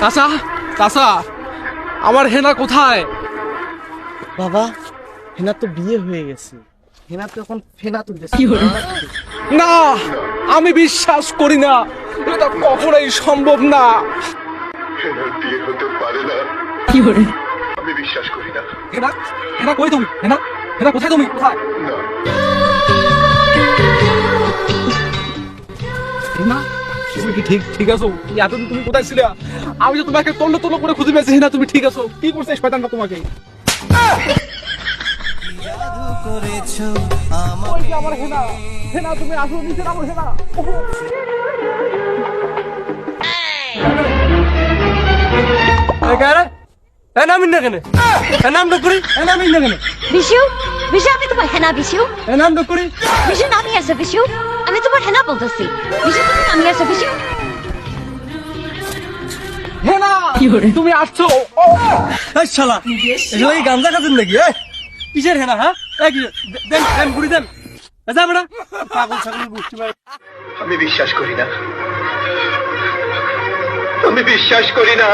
চাচা চাচা আমার হেনা কোথায়? বাবা, হেনা তো বিয়ে হয়ে গেছে। হেনা তো এখন ফেনা তুলতেছে। না, আমি বিশ্বাস করি না, এটা কখনোই সম্ভব না। হেনার বিয়ে হতে পারে না, আমি বিশ্বাস করি না। হেনা হেনা কই তুমি? হেনা হেনা কোথায় তুমি? কোথায়? না, হেনা তুমি কি ঠিক ঠিক আছো? এতদিন তুমি কোথায় ছিলে? আমি তো তোমাকে তল্ল তল্ল করে খুঁজে পেয়েছি। হেনা তুমি ঠিক আছো? কি করছে এই শয়তানটা তোমাকে? ওই যে আমার হেনা, হেনা তুমি আসো, নিচে নামো হেনা। নামিন না কেন? নাম ডাক করি, নামিন না কেন? বিশু, বিশু আমি তোমার হেনা বিশু। নাম ডাক করি। বিশু নামি আসো বিশু, আমি তোমার হেনা বলতেছি। বিশু তুমি নামি আসো বিশু। হেনা তুমি আসছো? এই শালা, এগুলো কি গাঞ্জা খাচ্ছেন নাকি? কিসের হেনা? হ্যাঁ, দেন দেন বুড়ি দেন। যা বেটা, পাগল ছাগল বুঝতে পারে। আমি বিশ্বাস করি না, আমি বিশ্বাস করি না।